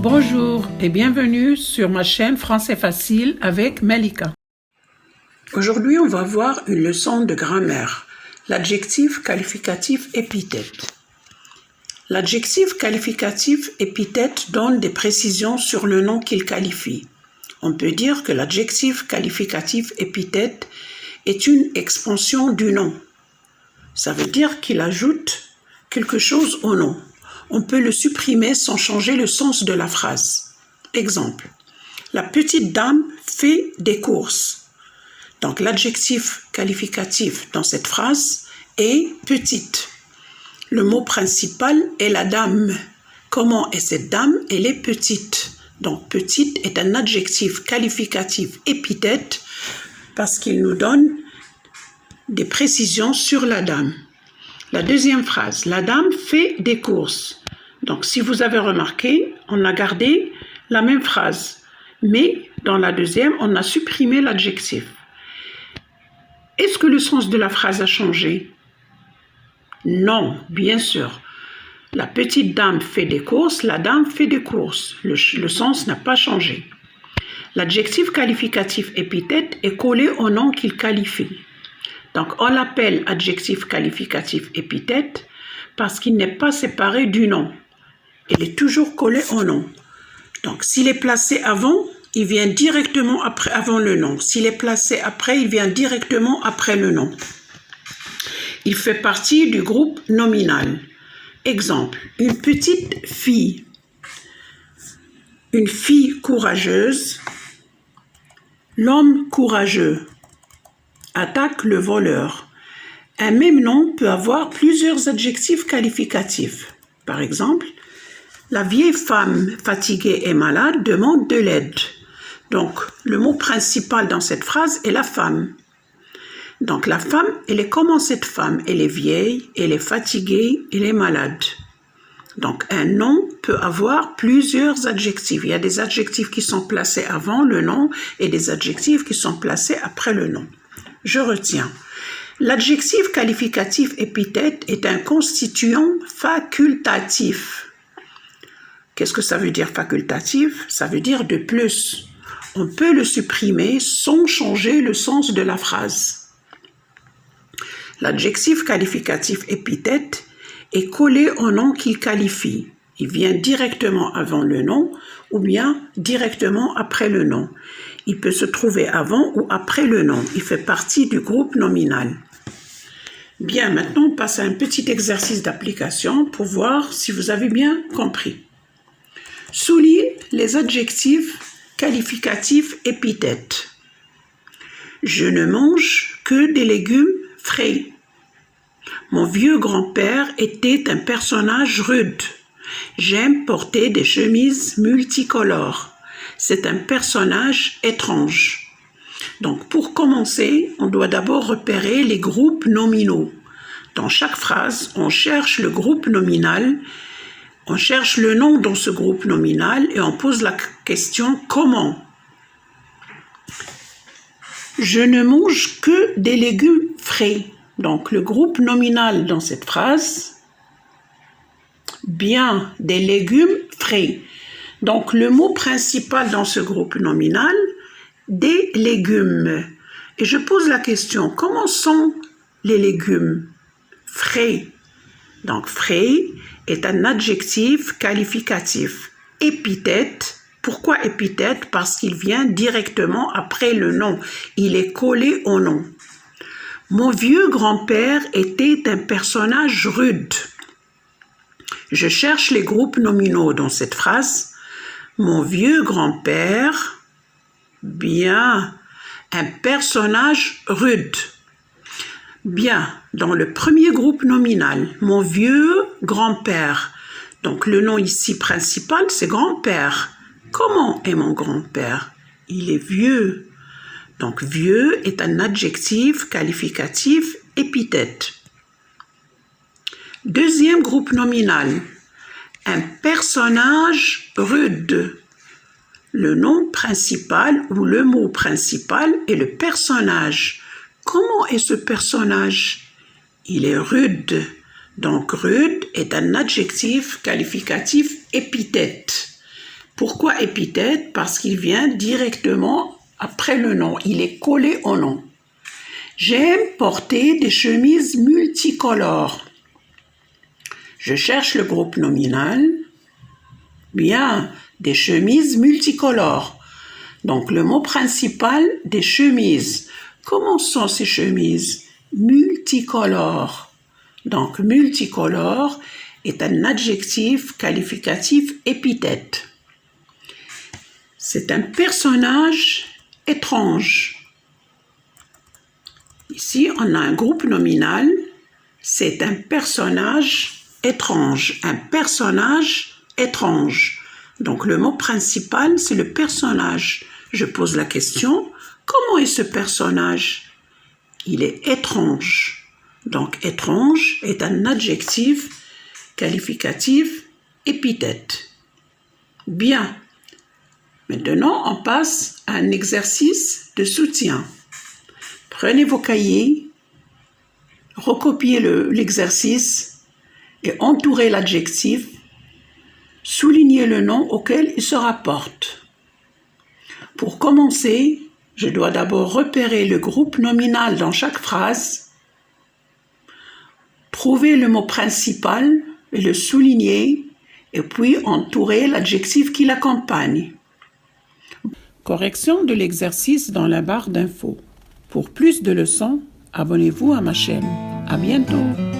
Bonjour et bienvenue sur ma chaîne Français Facile avec Melika. Aujourd'hui, on va voir une leçon de grammaire, l'adjectif qualificatif épithète. L'adjectif qualificatif épithète donne des précisions sur le nom qu'il qualifie. On peut dire que l'adjectif qualificatif épithète est une expansion du nom. Ça veut dire qu'il ajoute quelque chose au nom. On peut le supprimer sans changer le sens de la phrase. Exemple, la petite dame fait des courses. Donc l'adjectif qualificatif dans cette phrase est petite. Le mot principal est la dame. Comment est cette dame? Elle est petite. Donc petite est un adjectif qualificatif épithète parce qu'il nous donne des précisions sur la dame. La deuxième phrase, la dame fait des courses. Donc, si vous avez remarqué, on a gardé la même phrase, mais dans la deuxième, on a supprimé l'adjectif. Est-ce que le sens de la phrase a changé? Non, bien sûr. La petite dame fait des courses, la dame fait des courses. Le sens n'a pas changé. L'adjectif qualificatif épithète est collé au nom qu'il qualifie. Donc, on l'appelle adjectif qualificatif épithète parce qu'il n'est pas séparé du nom. Il est toujours collé au nom. Donc, s'il est placé avant, il vient directement avant le nom. S'il est placé après, il vient directement après le nom. Il fait partie du groupe nominal. Exemple, une petite fille. Une fille courageuse. L'homme courageux attaque le voleur. Un même nom peut avoir plusieurs adjectifs qualificatifs. Par exemple, la vieille femme fatiguée et malade demande de l'aide. Donc, le mot principal dans cette phrase est la femme. Donc, la femme, elle est comment cette femme? Elle est vieille, elle est fatiguée, elle est malade. Donc, un nom peut avoir plusieurs adjectifs. Il y a des adjectifs qui sont placés avant le nom et des adjectifs qui sont placés après le nom. Je retiens. L'adjectif qualificatif épithète est un constituant facultatif. Qu'est-ce que ça veut dire facultatif? Ça veut dire de plus. On peut le supprimer sans changer le sens de la phrase. L'adjectif qualificatif épithète est collé au nom qu'il qualifie. Il vient directement avant le nom ou bien directement après le nom. Il peut se trouver avant ou après le nom. Il fait partie du groupe nominal. Bien, maintenant, on passe à un petit exercice d'application pour voir si vous avez bien compris. Souligne les adjectifs qualificatifs épithètes. Je ne mange que des légumes frais. Mon vieux grand-père était un personnage rude. J'aime porter des chemises multicolores. C'est un personnage étrange. Donc, pour commencer, on doit d'abord repérer les groupes nominaux. Dans chaque phrase, on cherche le groupe nominal, on cherche le nom dans ce groupe nominal et on pose la question « Comment ?» Je ne mange que des légumes frais. Donc, le groupe nominal dans cette phrase, bien, des légumes frais. Donc, le mot principal dans ce groupe nominal, des légumes. Et je pose la question, comment sont les légumes? Frais. Donc, frais est un adjectif qualificatif. Épithète. Pourquoi épithète? Parce qu'il vient directement après le nom. Il est collé au nom. Mon vieux grand-père était un personnage rude. Je cherche les groupes nominaux dans cette phrase. Mon vieux grand-père, bien, un personnage rude. Bien, dans le premier groupe nominal, mon vieux grand-père. Donc le nom ici principal, c'est grand-père. Comment est mon grand-père? Il est vieux. Donc vieux est un adjectif qualificatif épithète. Deuxième groupe nominal. Un personnage rude. Le nom principal ou le mot principal est le personnage. Comment est ce personnage? Il est rude. Donc rude est un adjectif qualificatif épithète. Pourquoi épithète? Parce qu'il vient directement après le nom, il est collé au nom. J'aime porter des chemises multicolores. Je cherche le groupe nominal. Bien, des chemises multicolores. Donc le mot principal, des chemises. Comment sont ces chemises? Multicolores. Donc multicolore est un adjectif qualificatif épithète. C'est un personnage étrange. Ici, on a un groupe nominal. C'est un personnage étrange. Un personnage étrange. Donc le mot principal, c'est le personnage. Je pose la question, comment est ce personnage? Il est étrange. Donc étrange est un adjectif qualificatif épithète. Bien. Maintenant, on passe à un exercice de soutien. Prenez vos cahiers, recopiez l'exercice et entourez l'adjectif, soulignez le nom auquel il se rapporte. Pour commencer, je dois d'abord repérer le groupe nominal dans chaque phrase, trouver le mot principal et le souligner, et puis entourer l'adjectif qui l'accompagne. Correction de l'exercice dans la barre d'infos. Pour plus de leçons, abonnez-vous à ma chaîne. À bientôt!